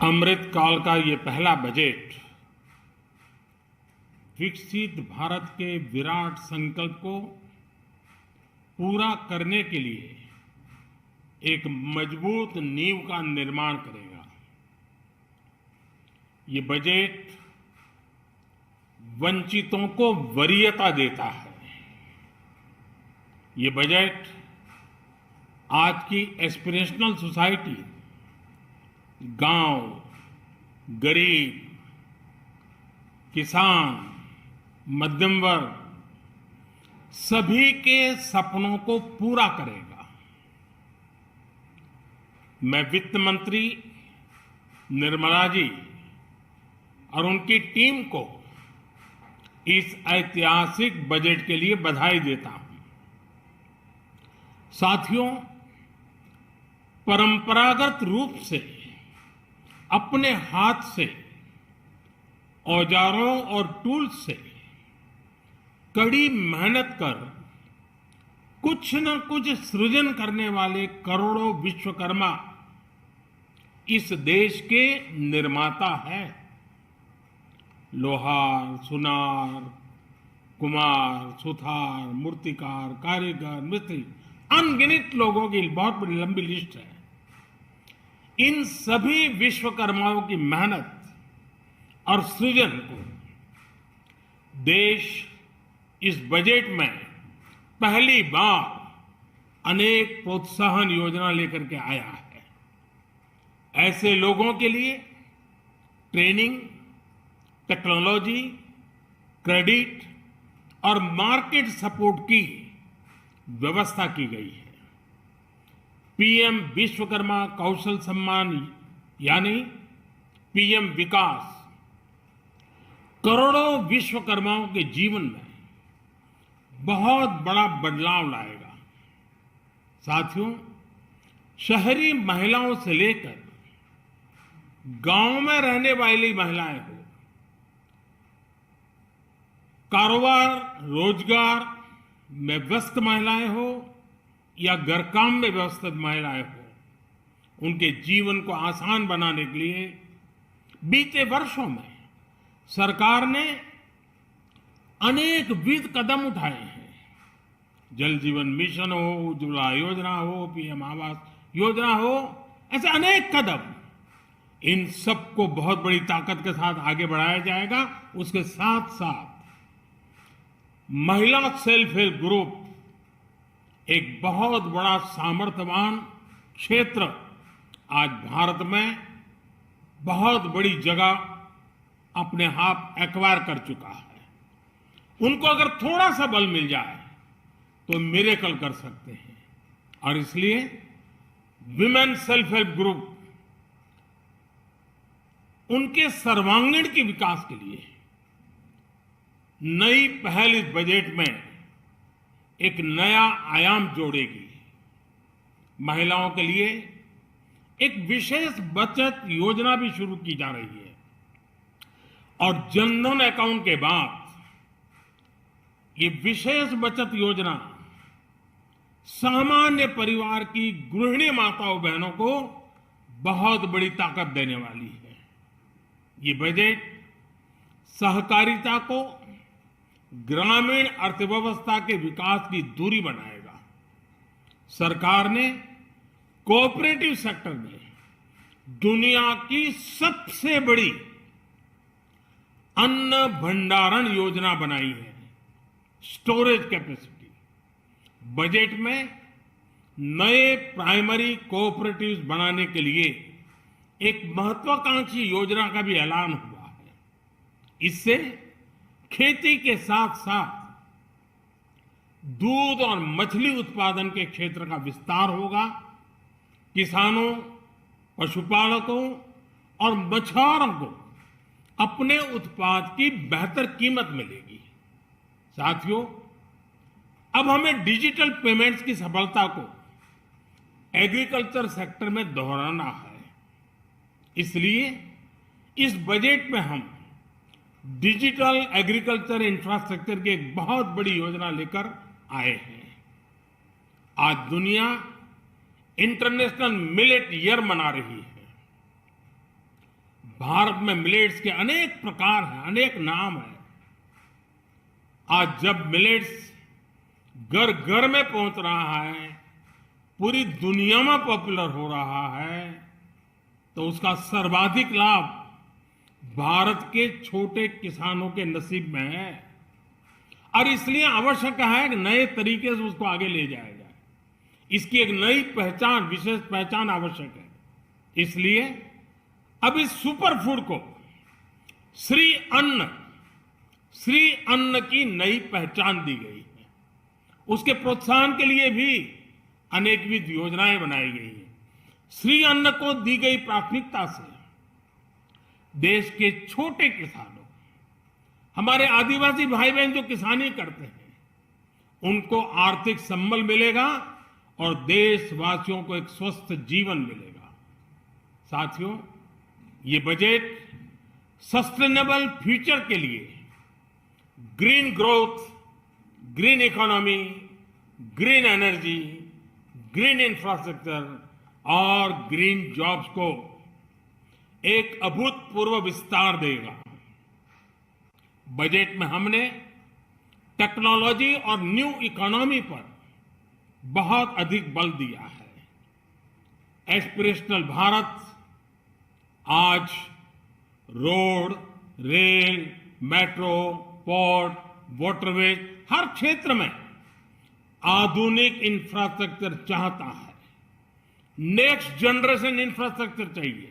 अमृत काल का ये पहला बजट विकसित भारत के विराट संकल्प को पूरा करने के लिए एक मजबूत नींव का निर्माण करेगा। ये बजट वंचितों को वरीयता देता है। ये बजट आज की एस्पिरेशनल सोसाइटी, गांव, गरीब, किसान, मध्यम वर्ग, सभी के सपनों को पूरा करेगा। मैं वित्त मंत्री निर्मला जी और उनकी टीम को इस ऐतिहासिक बजट के लिए बधाई देता हूं। साथियों, परंपरागत रूप से अपने हाथ से औजारों और टूल्स से कड़ी मेहनत कर कुछ न कुछ सृजन करने वाले करोड़ों विश्वकर्मा इस देश के निर्माता हैं। लोहार, सुनार, कुम्हार, सुथार, मूर्तिकार, कारीगर, मिस्त्री, अनगिनत लोगों की बहुत बड़ी लंबी लिस्ट है। इन सभी विश्वकर्माओं की मेहनत और सृजन को देश इस बजट में पहली बार अनेक प्रोत्साहन योजना लेकर के आया है। ऐसे लोगों के लिए ट्रेनिंग, टेक्नोलॉजी, क्रेडिट और मार्केट सपोर्ट की व्यवस्था की गई है। पीएम विश्वकर्मा कौशल सम्मान यानी पीएम विकास करोड़ों विश्वकर्माओं के जीवन में बहुत बड़ा बदलाव लाएगा। साथियों, शहरी महिलाओं से लेकर गांव में रहने वाली महिलाएं हो, कारोबार रोजगार में व्यस्त महिलाएं हो या घर काम में व्यस्त महिलाएं हो, उनके जीवन को आसान बनाने के लिए बीते वर्षों में सरकार ने अनेकविध कदम उठाए हैं। जल जीवन मिशन हो, उज्ज्वला योजना हो, पीएम आवास योजना हो, ऐसे अनेक कदम। इन सबको बहुत बड़ी ताकत के साथ आगे बढ़ाया जाएगा। उसके साथ साथ महिला सेल्फ हेल्प ग्रुप एक बहुत बड़ा सामर्थ्यवान क्षेत्र आज भारत में बहुत बड़ी जगह अपने आप एक्वायर कर चुका है। उनको अगर थोड़ा सा बल मिल जाए तो मिरेकल कर सकते हैं। और इसलिए विमेन सेल्फ हेल्प ग्रुप उनके सर्वांगीण के विकास के लिए नई पहल इस बजट में एक नया आयाम जोड़ेगी। महिलाओं के लिए एक विशेष बचत योजना भी शुरू की जा रही है और जनधन अकाउंट के बाद ये विशेष बचत योजना सामान्य परिवार की गृहिणी माताओं बहनों को बहुत बड़ी ताकत देने वाली है। ये बजट सहकारिता को ग्रामीण अर्थव्यवस्था के विकास की धुरी बनाएगा। सरकार ने कोऑपरेटिव सेक्टर में दुनिया की सबसे बड़ी अन्न भंडारण योजना बनाई है, स्टोरेज कैपेसिटी। बजट में नए प्राइमरी कोऑपरेटिव्स बनाने के लिए एक महत्वाकांक्षी योजना का भी ऐलान हुआ है। इससे खेती के साथ साथ दूध और मछली उत्पादन के क्षेत्र का विस्तार होगा। किसानों, पशुपालकों और मछुआरों को अपने उत्पाद की बेहतर कीमत मिलेगी। साथियों, अब हमें डिजिटल पेमेंट्स की सफलता को एग्रीकल्चर सेक्टर में दोहराना है। इसलिए इस बजट में हम डिजिटल एग्रीकल्चर इंफ्रास्ट्रक्चर की एक बहुत बड़ी योजना लेकर आए हैं। आज दुनिया इंटरनेशनल मिलेट ईयर मना रही है। भारत में मिलेट्स के अनेक प्रकार हैं, अनेक नाम हैं। आज जब मिलेट्स घर घर में पहुंच रहा है, पूरी दुनिया में पॉपुलर हो रहा है, तो उसका सर्वाधिक लाभ भारत के छोटे किसानों के नसीब में है। और इसलिए आवश्यक है कि नए तरीके से उसको आगे ले जाया जाए। इसकी एक नई पहचान, विशेष पहचान आवश्यक है। इसलिए अब इस सुपर फूड को श्री अन्न की नई पहचान दी गई है। उसके प्रोत्साहन के लिए भी अनेकविध योजनाएं बनाई गई हैं। श्री अन्न को दी गई प्राथमिकता से देश के छोटे किसानों, हमारे आदिवासी भाई बहन जो किसानी करते हैं, उनको आर्थिक संबल मिलेगा और देशवासियों को एक स्वस्थ जीवन मिलेगा। साथियों, ये बजट सस्टेनेबल फ्यूचर के लिए green growth, green economy, green energy, green infrastructure और ग्रीन जॉब्स को एक अभूतपूर्व विस्तार देगा। बजट में हमने टेक्नोलॉजी और न्यू इकोनॉमी पर बहुत अधिक बल दिया है। एस्पिरेशनल भारत आज road, rail, metro, port, waterways, हर क्षेत्र में आधुनिक इंफ्रास्ट्रक्चर चाहता है। नेक्स्ट जनरेशन इंफ्रास्ट्रक्चर चाहिए।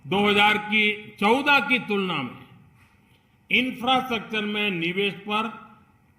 2014 की तुलना में इंफ्रास्ट्रक्चर में निवेश पर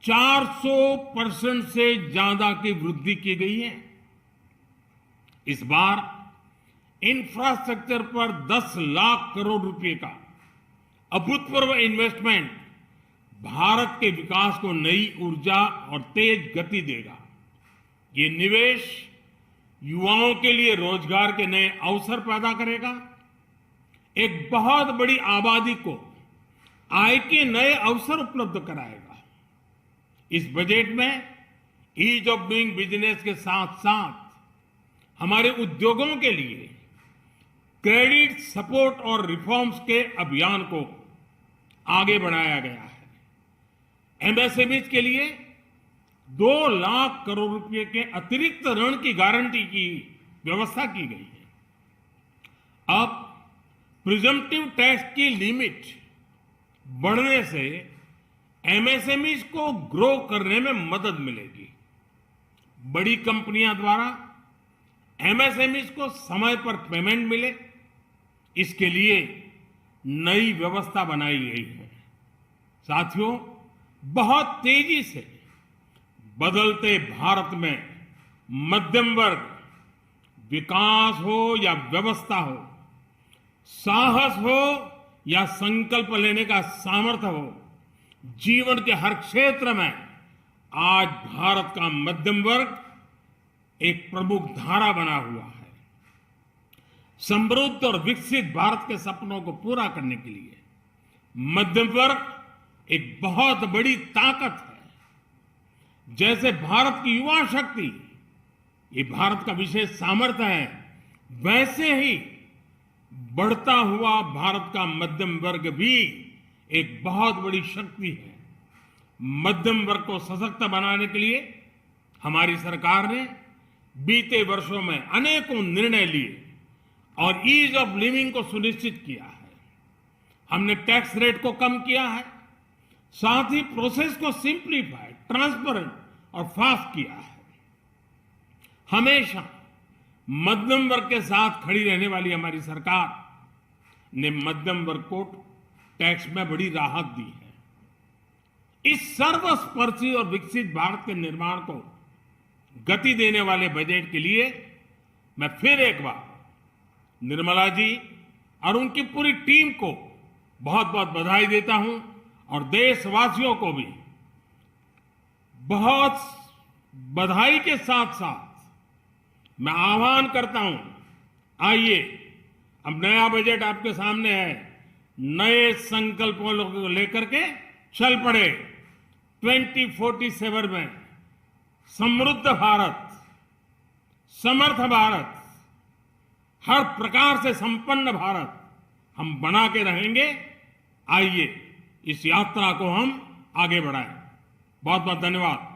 400% से ज्यादा की वृद्धि की गई है। इस बार इंफ्रास्ट्रक्चर पर 10 लाख करोड़ रुपए का अभूतपूर्व इन्वेस्टमेंट भारत के विकास को नई ऊर्जा और तेज गति देगा। ये निवेश युवाओं के लिए रोजगार के नए अवसर पैदा करेगा, एक बहुत बड़ी आबादी को आय के नए अवसर उपलब्ध कराएगा। इस बजट में ईज ऑफ डूइंग बिजनेस के साथ साथ हमारे उद्योगों के लिए क्रेडिट सपोर्ट और रिफॉर्म्स के अभियान को आगे बढ़ाया गया है। एमएसएमईज के लिए 2 लाख करोड़ रुपए के अतिरिक्त ऋण की गारंटी की व्यवस्था की गई है। अब प्रिजम्पटिव टैक्स की लिमिट बढ़ने से एमएसएमईज को ग्रो करने में मदद मिलेगी। बड़ी कंपनियां द्वारा एमएसएमईज को समय पर पेमेंट मिले, इसके लिए नई व्यवस्था बनाई गई है। साथियों, बहुत तेजी से बदलते भारत में मध्यम वर्ग, विकास हो या व्यवस्था हो, साहस हो या संकल्प लेने का सामर्थ्य हो, जीवन के हर क्षेत्र में आज भारत का मध्यम वर्ग एक प्रमुख धारा बना हुआ है। समृद्ध और विकसित भारत के सपनों को पूरा करने के लिए मध्यम वर्ग एक बहुत बड़ी ताकत है। जैसे भारत की युवा शक्ति ये भारत का विशेष सामर्थ्य है, वैसे ही बढ़ता हुआ भारत का मध्यम वर्ग भी एक बहुत बड़ी शक्ति है। मध्यम वर्ग को सशक्त बनाने के लिए हमारी सरकार ने बीते वर्षों में अनेकों निर्णय लिए और ईज ऑफ लिविंग को सुनिश्चित किया है। हमने टैक्स रेट को कम किया है, साथ ही प्रोसेस को सिंप्लीफाई, ट्रांसपेरेंट और फास्ट किया है। हमेशा मध्यम वर्ग के साथ खड़ी रहने वाली हमारी सरकार ने मध्यम वर्ग को टैक्स में बड़ी राहत दी है। इस सर्वस्पर्शी और विकसित भारत के निर्माण को गति देने वाले बजट के लिए मैं फिर एक बार निर्मला जी और उनकी पूरी टीम को बहुत बहुत बधाई देता हूं और देशवासियों को भी बहुत बधाई के साथ साथ मैं आह्वान करता हूं, आइए अब नया बजट आपके सामने है, नए संकल्पों को लेकर के चल पड़े। 2047 में समृद्ध भारत, समर्थ भारत, हर प्रकार से संपन्न भारत हम बना के रहेंगे। आइए इस यात्रा को हम आगे बढ़ाएं। बहुत बहुत धन्यवाद।